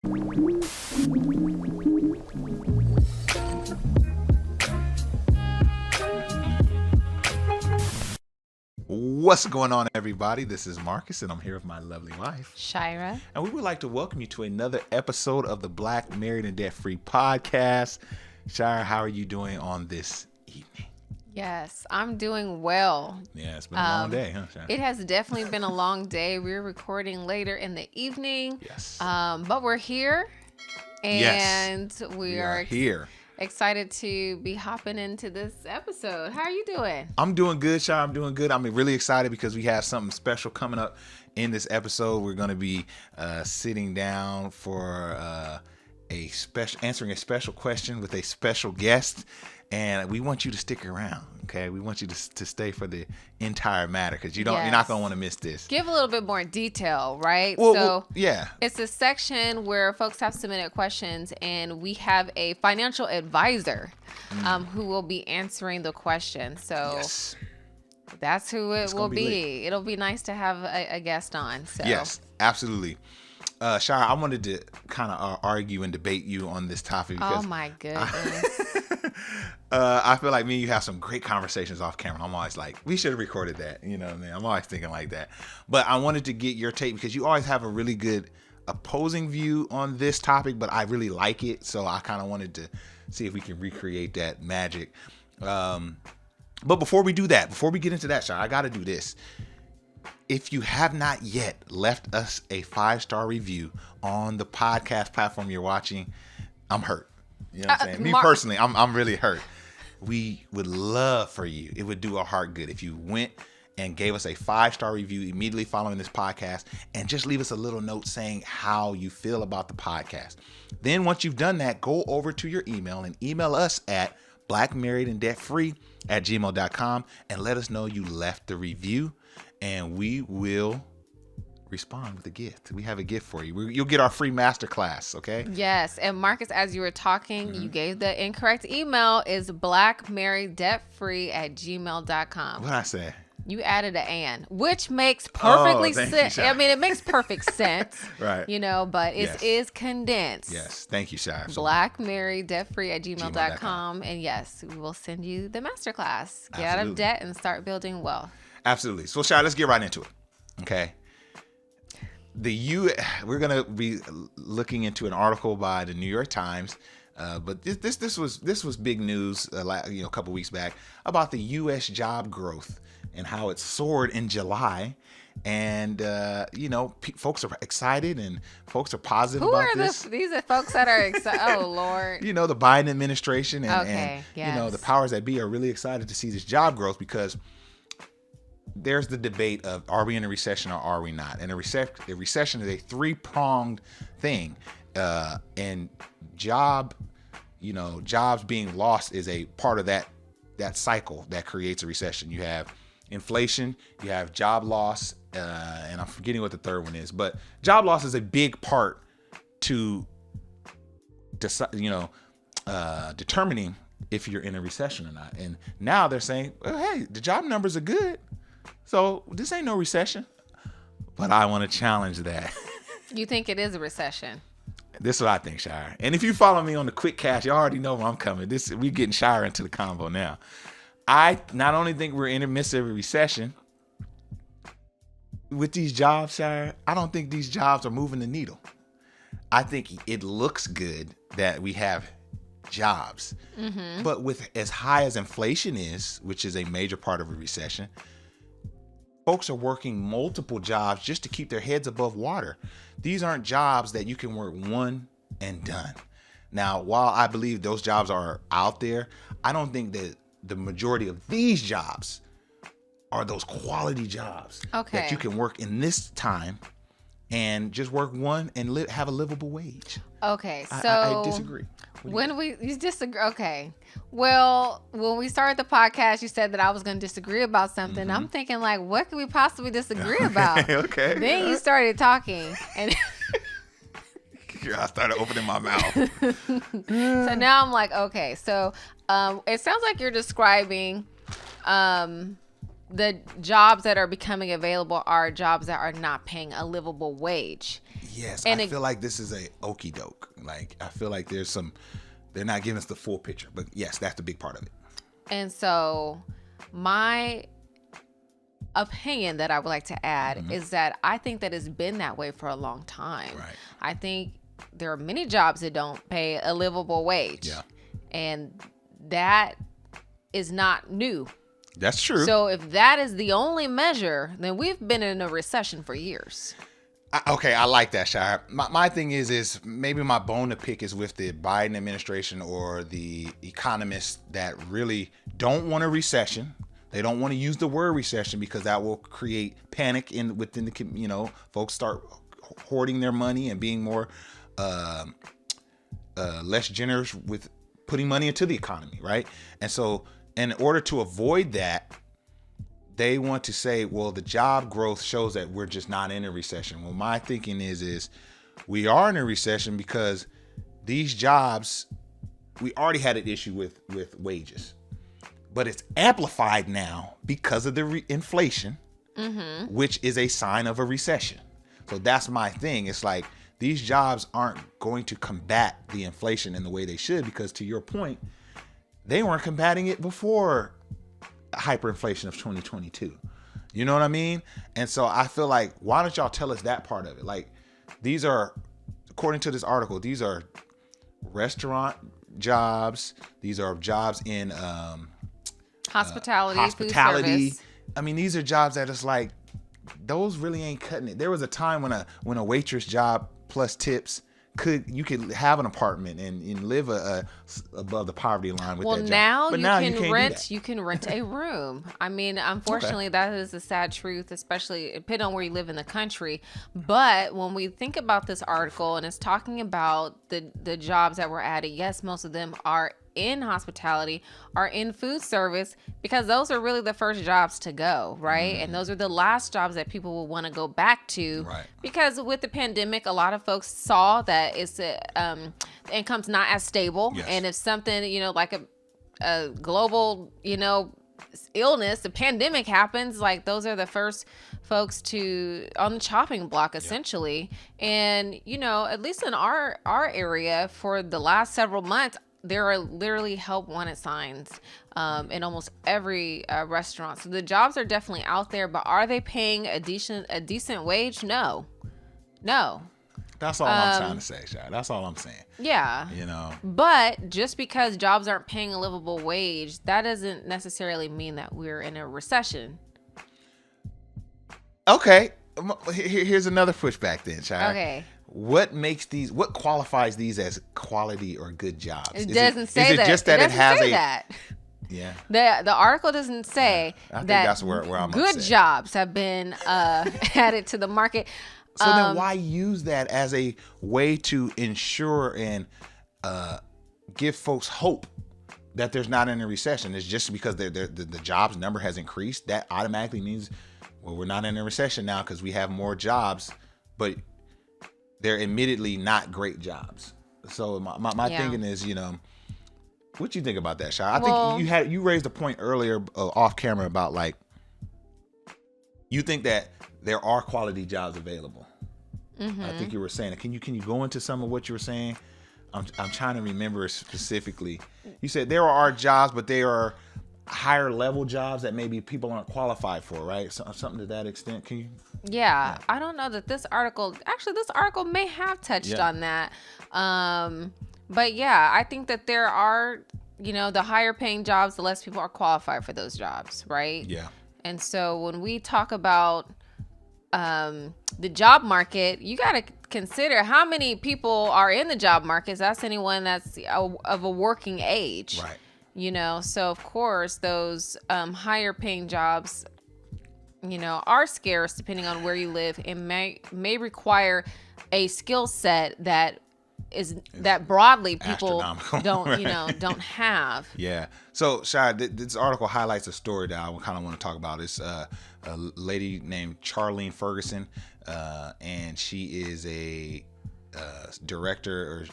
What's going on, everybody? This is Marcus, and I'm here with my lovely wife, Shira. And we would like to welcome you to another episode of the Black, Married, and Debt-Free podcast. Shira, how are you doing on this evening? Yes, I'm doing well. Yeah, it's been a long day, huh, Shira? It has definitely been a long day. We're recording later in the evening. Yes. But we're here, and we are here. Excited to be hopping into this episode. How are you doing? I'm doing good, Shira. I'm doing good. I'm really excited because we have something special coming up in this episode. We're going to be sitting down for answering a special question with a special guest, and we want you to stick around. Okay, we want you to stay for the entire matter because you're not going to want to miss this. Give a little bit more detail, right? Yeah. It's a section where folks have submitted questions, and we have a financial advisor who will be answering the question. So yes. That's who it will be. It'll be nice to have a guest on. So. Yes, absolutely. Shira, I wanted to kind of argue and debate you on this topic because my goodness. I feel like me and you have some great conversations off camera. I'm always like, we should have recorded that. You know what I mean? I'm always thinking like that. But I wanted to get your take because you always have a really good opposing view on this topic, but I really like it. So I kind of wanted to see if we can recreate that magic. But before we do that, before we get into that, Shira, I got to do this. If you have not yet left us a 5-star review on the podcast platform you're watching, I'm hurt. You know what I'm saying? Me personally, I'm really hurt. We would love for you. It would do our heart good if you went and gave us a 5-star review immediately following this podcast and just leave us a little note saying how you feel about the podcast. Then once you've done that, go over to your email and email us at blackmarriedanddebtfree@gmail.com and let us know you left the review. And we will respond with a gift. We have a gift for you. You'll get our free masterclass, okay? Yes. And Marcus, as you were talking, you gave the incorrect email. Is blackmarrieddebtfree@gmail.com. What'd I say? You added an "and," which makes perfectly sense. I mean, it makes perfect sense. Right. But it is condensed. Yes. Thank you, Shira. blackmarrieddebtfree@gmail.com. And yes, we will send you the masterclass. Get out of debt and start building wealth. Absolutely. So, Shira, let's get right into it. Okay. We're gonna be looking into an article by the New York Times, but this was big news. A couple weeks back about the U.S. job growth and how it soared in July, and folks are excited and folks are positive about this. These are folks that are excited. Oh Lord. The Biden administration and yes. the powers that be are really excited to see this job growth because there's the debate of, are we in a recession or are we not? And a recession is a 3-pronged thing. And jobs being lost is a part of that cycle that creates a recession. You have inflation, you have job loss, and I'm forgetting what the third one is. But job loss is a big part to determining if you're in a recession or not. And now they're saying, well, hey, the job numbers are good. So this ain't no recession, but I want to challenge that. You think it is a recession? This is what I think, Shira. And if you follow me on the quick cash, you already know where I'm coming. We getting Shira into the convo now. I not only think we're in the midst of a recession with these jobs, Shira, I don't think these jobs are moving the needle. I think it looks good that we have jobs, but with as high as inflation is, which is a major part of a recession, folks are working multiple jobs just to keep their heads above water. These aren't jobs that you can work one and done. Now, while I believe those jobs are out there, I don't think that the majority of these jobs are those quality jobs that you can work in this time and just work one and have a livable wage. Okay, so I disagree. You disagree? Okay. Well, when we started the podcast, you said that I was going to disagree about something. I'm thinking, like, what could we possibly disagree about? Okay. Then you started talking, and I started opening my mouth. So now I'm like, okay. So it sounds like you're describing the jobs that are becoming available are jobs that are not paying a livable wage. Yes, And I feel like this is a okie doke. Like, I feel like they're not giving us the full picture. But yes, that's the big part of it. And so my opinion that I would like to add is that I think that it's been that way for a long time. Right. I think there are many jobs that don't pay a livable wage. Yeah. And that is not new. That's true. So if that is the only measure, then we've been in a recession for years. Okay, I like that, Shire. My thing is maybe my bone to pick is with the Biden administration or the economists that really don't want a recession. They don't want to use the word recession because that will create panic within the, folks start hoarding their money and being more less generous with putting money into the economy, right? And so in order to avoid that, they want to say, well, the job growth shows that we're just not in a recession. Well, my thinking is we are in a recession because these jobs, we already had an issue with wages, but it's amplified now because of the inflation, which is a sign of a recession. So that's my thing. It's like these jobs aren't going to combat the inflation in the way they should, because to your point, they weren't combating it before hyperinflation of 2022. You know what I mean? And so I feel like, why don't y'all tell us that part of it? Like, these are, according to this article, these are restaurant jobs. These are jobs in hospitality, food hospitality. service. I mean, these are jobs that it's like, those really ain't cutting it. There was a time when a waitress job plus tips you could have an apartment and live above the poverty line with that job. Now But you can rent a room. I mean, unfortunately, that is a sad truth, especially depending on where you live in the country. But when we think about this article and it's talking about the jobs that were added, yes, most of them are in hospitality, are in food service, because those are really the first jobs to go, right? And those are the last jobs that people will want to go back to, right? Because with the pandemic, a lot of folks saw that the income's not as stable. Yes. And if something, like a global, illness, the pandemic happens, like those are the first folks on the chopping block, essentially. And, at least in our area for the last several months, there are literally help wanted signs in almost every restaurant. So the jobs are definitely out there, but are they paying a decent wage? No. That's all I'm trying to say, Shai. That's all I'm saying. Yeah. But just because jobs aren't paying a livable wage, that doesn't necessarily mean that we're in a recession. Okay. Here's another pushback then, Shai. Okay. What qualifies these as quality or good jobs? It doesn't say that. Is it just that it has that. Yeah. The article doesn't say I think that that's where I'm good upset. jobs have been added to the market. So then why use that as a way to ensure and give folks hope that there's not in a recession? It's just because the jobs number has increased. That automatically means, well, we're not in a recession now because we have more jobs, but they're admittedly not great jobs. So my thinking is, what you think about that, Shai? I think you raised a point earlier off camera about, like, you think that there are quality jobs available. I think you were saying it. Can you go into some of what you were saying? I'm trying to remember specifically. You said there are jobs, but they are higher level jobs that maybe people aren't qualified for, right? Something to that extent. Can you? Yeah, I don't know that this article may have touched on that. But yeah, I think that there are, the higher paying jobs, the less people are qualified for those jobs, right? Yeah. And so when we talk about the job market, you got to consider how many people are in the job market. That's anyone that's of a working age. Right. So of course those higher paying jobs, are scarce depending on where you live, and may require a skill set that broadly people don't don't have. Yeah. So, Shai, this article highlights a story that I kind of want to talk about. It's a lady named Charlene Ferguson, and she is a director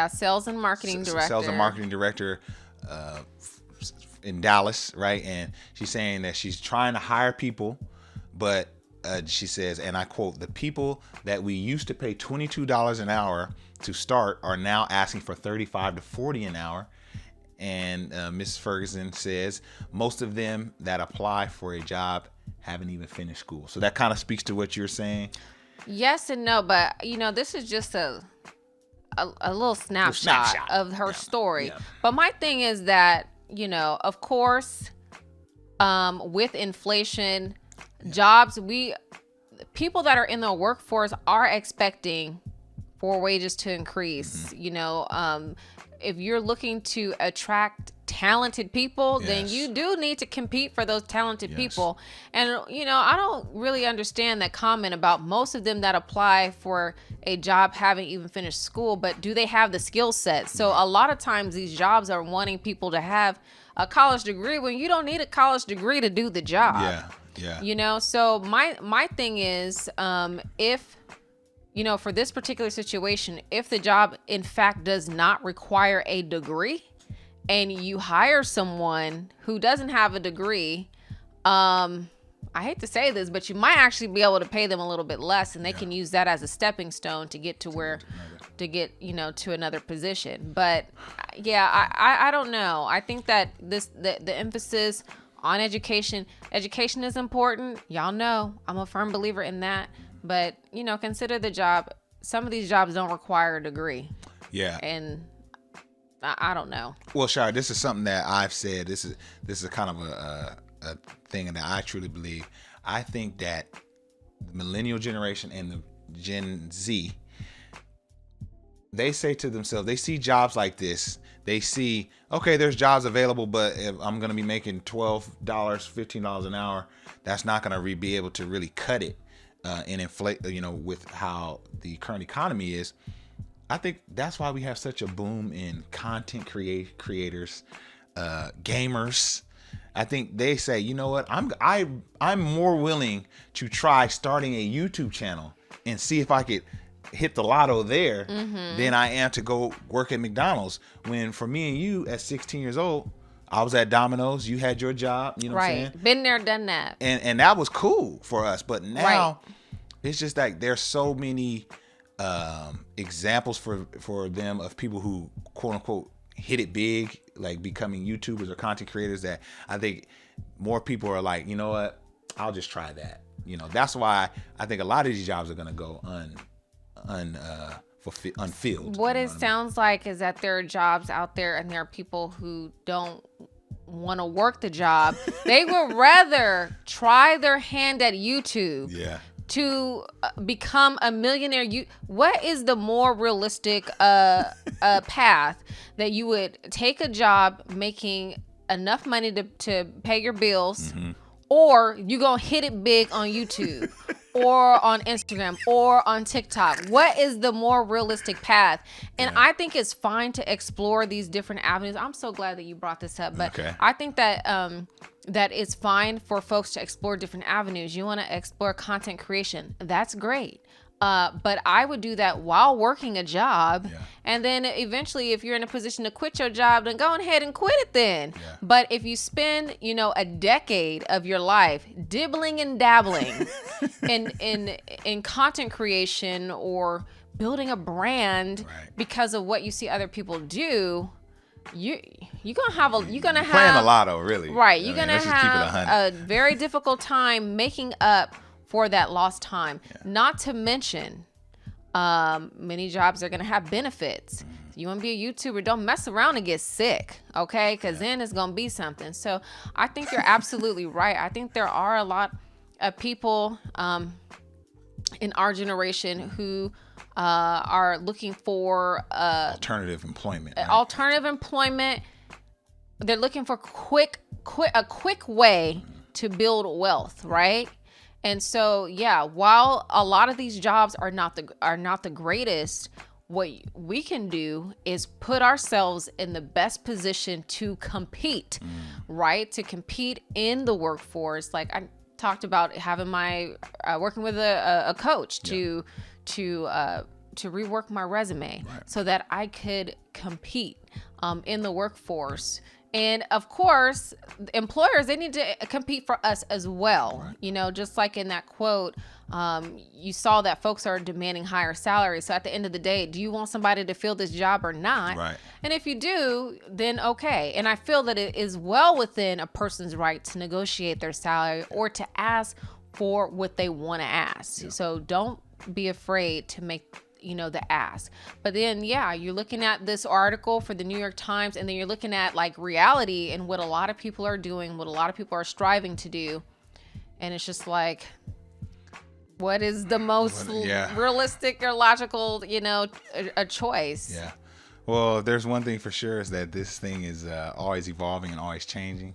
sales and marketing director. Sales and marketing director in Dallas, right? And she's saying that she's trying to hire people, but she says, and I quote, "The people that we used to pay $22 an hour to start are now asking for $35 to $40 an hour." And Mrs. Ferguson says most of them that apply for a job haven't even finished school. So that kind of speaks to what you're saying. Yes and no, but this is just a little snapshot of her story. Yeah. But my thing is that, of course, with inflation, jobs, people that are in the workforce are expecting for wages to increase. If you're looking to attract talented people, then you do need to compete for those talented people. And, I don't really understand that comment about most of them that apply for a job haven't even finished school, but do they have the skill set? So a lot of times these jobs are wanting people to have a college degree when you don't need a college degree to do the job. Yeah. So my thing is, if for this particular situation, if the job in fact does not require a degree and you hire someone who doesn't have a degree, I hate to say this, but you might actually be able to pay them a little bit less, and they can use that as a stepping stone to get to to another position. But I don't know. I think that the emphasis on education is important. Y'all know I'm a firm believer in that. But, consider the job. Some of these jobs don't require a degree. Yeah. And I don't know. Well, Shire, this is something that I've said. This is kind of a thing that I truly believe. I think that the millennial generation and the Gen Z, they say to themselves, they see jobs like this. They see, okay, there's jobs available, but if I'm going to be making $12, $15 an hour, that's not going to be able to really cut it. And inflate, with how the current economy is. I think that's why we have such a boom in content creators, gamers. I think they say, you know what, I'm more willing to try starting a YouTube channel and see if I could hit the lotto there than I am to go work at McDonald's. When for me and you at 16 years old, I was at Domino's. You had your job. You know what I'm saying? Been there, done that. And that was cool for us. But now it's just like there's so many examples for them of people who, quote unquote, hit it big, like becoming YouTubers or content creators, that I think more people are like, you know what? I'll just try that. That's why I think a lot of these jobs are going to go unfilled. What it sounds like is that there are jobs out there and there are people who don't want to work the job. They would rather try their hand at YouTube to become a millionaire. What is the more realistic path that you would take a job making enough money to pay your bills, or you gonna hit it big on YouTube or on Instagram or on TikTok? What is the more realistic path? And I think it's fine to explore these different avenues. I'm so glad that you brought this up, but I think that that it's fine for folks to explore different avenues. You want to explore content creation. That's great. But I would do that while working a job. And then eventually, if you're in a position to quit your job, then go ahead and quit it then. But if you spend, a decade of your life dibbling and dabbling in content creation or building a brand because of what you see other people do, you're gonna have playing a lotto, really. Right. You're gonna have a very difficult time making up for that lost time. Not to mention, many jobs are going to have benefits. You want to be a YouTuber, don't mess around and get sick, okay? Because then it's going to be something. So I think you're absolutely right. I think there are a lot of people in our generation who are looking for alternative employment. Right? Alternative employment. They're looking for a quick way to build wealth, right? And so, while a lot of these jobs are not the greatest, what we can do is put ourselves in the best position to compete, right? To compete in the workforce. Like I talked about having my working with a coach to rework my resume so that I could compete in the workforce And of course, employers, they need to compete for us as well. Right. You know, just like in that quote, you saw that folks are demanding higher salaries. So at the end of the day, do you want somebody to fill this job or not? Right. And if you do, then okay. And I feel that it is well within a person's right to negotiate their salary or to ask for what they want to ask. So don't be afraid to make the ask. But then you're looking at this article for the New York Times, and then you're looking at like reality and what a lot of people are doing, what a lot of people are striving to do, and it's just like, what is the most realistic or logical a choice? Well, there's one thing for sure, is that this thing is always evolving and always changing.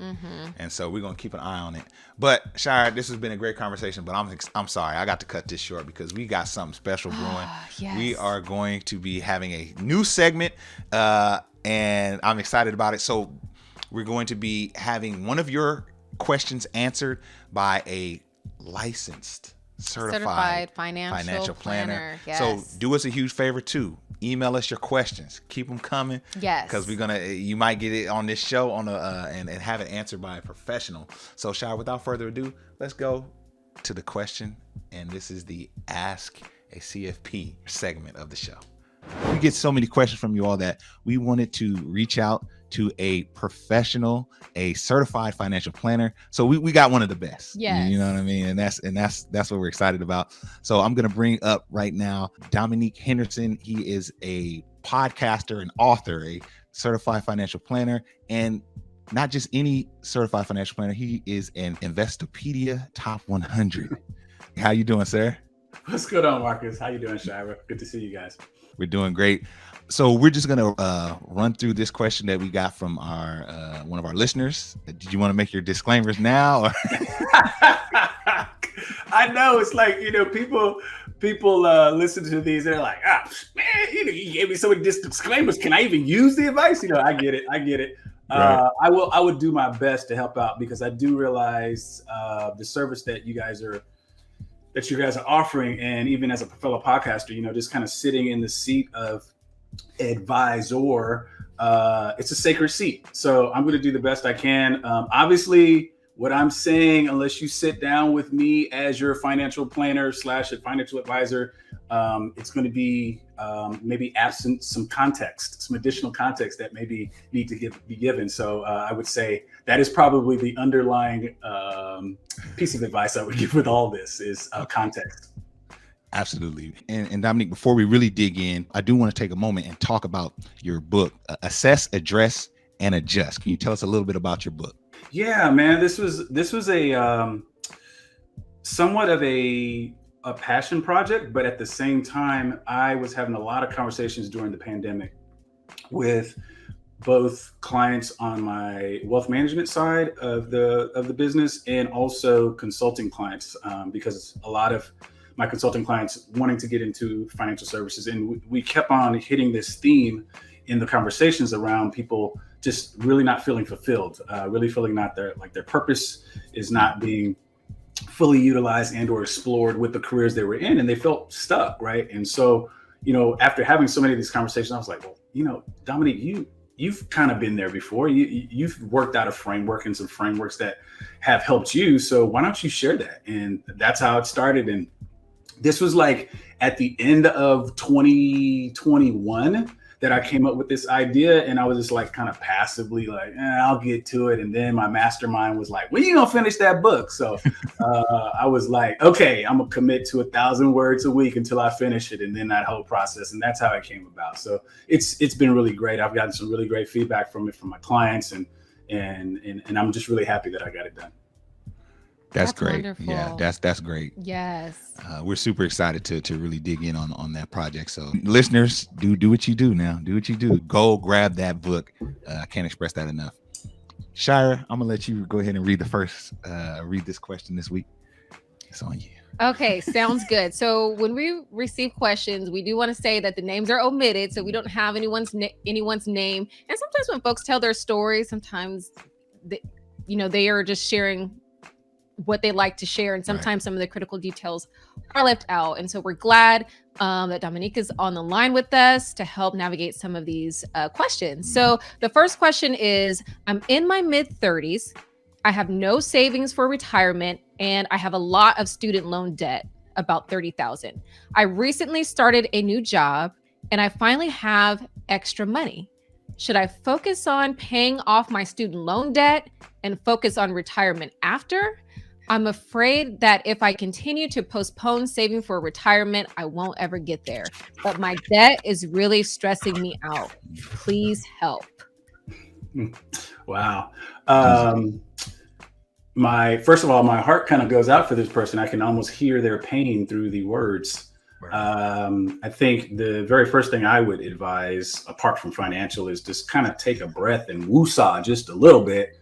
And so we're going to keep an eye on it. But Shire, this has been a great conversation, but I'm sorry, I got to cut this short because we got something special brewing. Yes. We are going to be having a new segment, and I'm excited about it. So we're going to be having one of your questions answered by a licensed, certified financial planner. Yes. So do us a huge favor too. Email us your questions. Keep them coming. Yes. Because you might get it on this show and have it answered by a professional. So Shire, without further ado, let's go to the question. And this is the Ask a CFP segment of the show. We get so many questions from you all that we wanted to reach out to a professional, a certified financial planner. So we got one of the best. Yes. You know what I mean? And that's what we're excited about. So I'm going to bring up right now Dominique Henderson. He is a podcaster and author, a certified financial planner, and not just any certified financial planner. He is an Investopedia Top 100. How you doing, sir? What's going on, Marcus? How you doing, Shira? Good to see you guys. We're doing great. So we're just going to run through this question that we got from our one of our listeners. Did you want to make your disclaimers now? Or? I know it's like, people listen to these and they're like, man, you gave me so many disclaimers. Can I even use the advice? I get it. Right. I would do my best to help out because I do realize the service that you guys are offering, and even as a fellow podcaster, just kind of sitting in the seat of advisor, it's a sacred seat. So I'm going to do the best I can. Obviously, what I'm saying, unless you sit down with me as your financial planner / financial advisor, it's going to be maybe absent some context, some additional context that maybe need to be given. So I would say that is probably the underlying piece of advice I would give with all this is context. Absolutely. And Dominique, before we really dig in, I do want to take a moment and talk about your book, Assess, Address, and Adjust. Can you tell us a little bit about your book? Yeah, man, this was a somewhat of a passion project, but at the same time, I was having a lot of conversations during the pandemic with both clients on my wealth management side of the business and also consulting clients, because a lot of my consulting clients wanting to get into financial services, and we kept on hitting this theme in the conversations around people just really not feeling fulfilled, really feeling their purpose is not being fully utilized and or explored with the careers they were in, and they felt stuck, right? And so, after having so many of these conversations, I was like, well, Dominique, you've kind of been there before. You've worked out a framework and some frameworks that have helped you. So why don't you share that? And that's how it started. And this was like at the end of 2021 that I came up with this idea, and I was just like kind of passively like, I'll get to it. And then my mastermind was like, when you gonna finish that book? So I was like, okay, I'm gonna commit to 1,000 words a week until I finish it. And then that whole process, and that's how it came about. So it's been really great. I've gotten some really great feedback from it from my clients, and I'm just really happy that I got it done. That's great. Wonderful. Yeah, that's great. Yes. We're super excited to really dig in on that project. So listeners, do what you do now. Do what you do. Go grab that book. I can't express that enough. Shira, I'm gonna let you go ahead and read read this question this week. It's on you. Okay, sounds good. So when we receive questions, we do want to say that the names are omitted, so we don't have anyone's name. And sometimes when folks tell their stories, sometimes they are just sharing what they like to share, and sometimes some of the critical details are left out. And so we're glad that Dominique is on the line with us to help navigate some of these questions. So the first question is, I'm in my mid-30s. I have no savings for retirement, and I have a lot of student loan debt, about $30,000. I recently started a new job, and I finally have extra money. Should I focus on paying off my student loan debt and focus on retirement after? I'm afraid that if I continue to postpone saving for retirement, I won't ever get there. But my debt is really stressing me out. Please help. Wow. First of all, my heart kind of goes out for this person. I can almost hear their pain through the words. I think the very first thing I would advise, apart from financial, is just kind of take a breath and woosah just a little bit.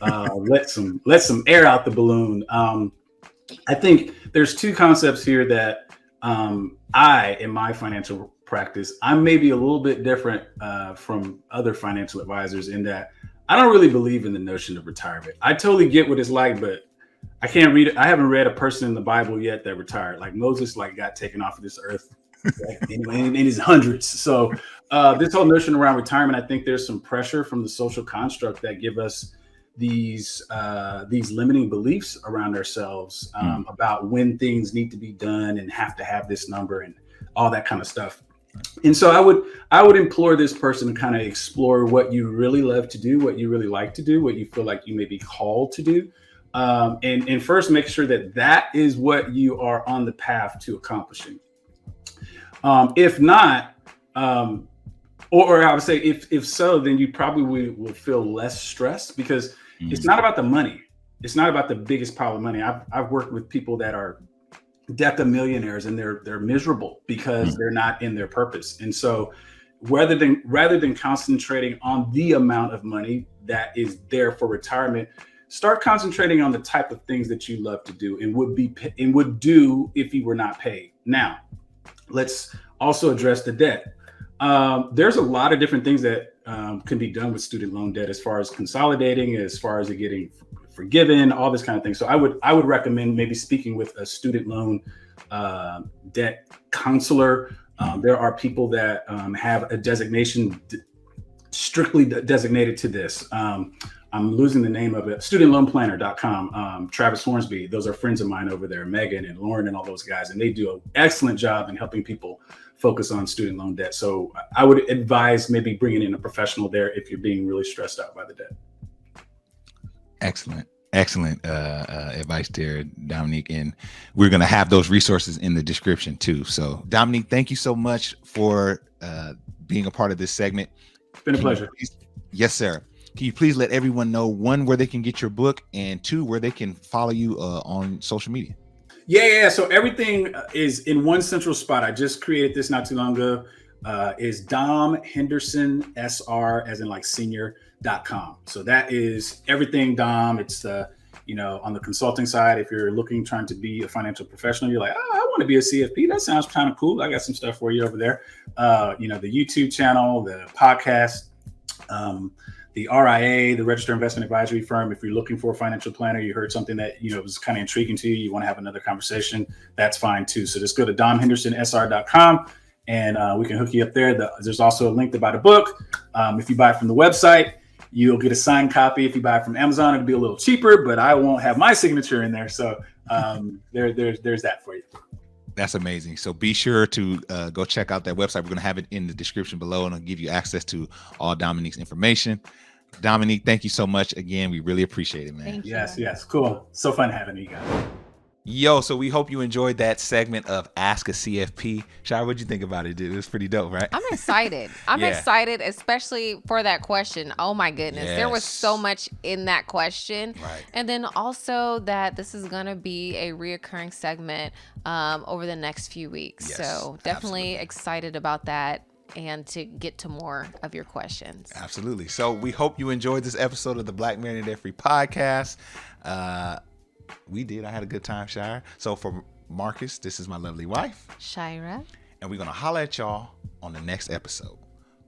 Let some air out the balloon. I think there's two concepts here that in my financial practice, I'm maybe a little bit different from other financial advisors in that I don't really believe in the notion of retirement. I totally get what it's like, but I can't read it. I haven't read a person in the Bible yet that retired. Like Moses, got taken off of this earth in his hundreds. So this whole notion around retirement, I think there's some pressure from the social construct that give us these limiting beliefs around ourselves about when things need to be done and have to have this number and all that kind of stuff. And so I would implore this person to kind of explore what you really love to do, what you really like to do, what you feel like you may be called to do. And first make sure that is what you are on the path to accomplishing. If not, or I would say if so, then you probably will feel less stressed because it's not about the money. It's not about the biggest pile of money. I've worked with people that are decamillionaires and they're miserable because they're not in their purpose. And so rather than concentrating on the amount of money that is there for retirement, start concentrating on the type of things that you love to do and would do if you were not paid. Now, let's also address the debt. There's a lot of different things that can be done with student loan debt, as far as consolidating, as far as it getting forgiven, all this kind of thing. So I would recommend maybe speaking with a student loan debt counselor. There are people that have a designation strictly designated to this. I'm losing the name of it. Studentloanplanner.com. Travis Hornsby. Those are friends of mine over there. Megan and Lauren and all those guys, and they do an excellent job in helping people focus on student loan debt. So I would advise maybe bringing in a professional there if you're being really stressed out by the debt. Excellent advice there, Dominique. And we're going to have those resources in the description too. So Dominique, thank you so much for being a part of this segment. It's been a pleasure. Yes, sir. Can you please let everyone know, one, where they can get your book, and two, where they can follow you on social media? Yeah. So everything is in one central spot. I just created this not too long ago. Is Dom Henderson SR, as in like senior.com. So that is everything Dom. It's on the consulting side, if you're trying to be a financial professional, you're like, I want to be a CFP. That sounds kind of cool. I got some stuff for you over there. The YouTube channel, the podcast, the RIA, the Registered Investment Advisory Firm. If you're looking for a financial planner, you heard something that was kind of intriguing to you, you want to have another conversation, that's fine too. So just go to domhendersonsr.com and we can hook you up there. There's also a link to buy the book. If you buy it from the website, you'll get a signed copy. If you buy it from Amazon, it'll be a little cheaper, but I won't have my signature in there. So there's that for you. That's amazing. So be sure to go check out that website. We're going to have it in the description below, and I'll give you access to all Dominique's information. Dominique, thank you so much again. We really appreciate it, man. Thank you. Yes. Cool. So fun having you guys. Yo, so we hope you enjoyed that segment of Ask a CFP. Shai, what'd you think about it, dude? It was pretty dope, right? I'm excited. I'm excited, especially for that question. Oh my goodness. Yes. There was so much in that question. Right. And then also that this is going to be a reoccurring segment over the next few weeks. Yes, so definitely absolutely. excited about that and to get to more of your questions. Absolutely. So we hope you enjoyed this episode of the Black Married and Debt Free podcast. We did. I had a good time, Shire. So for Marcus, this is my lovely wife, Shira. and we're going to holler at y'all on the next episode.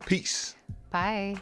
Peace. Bye.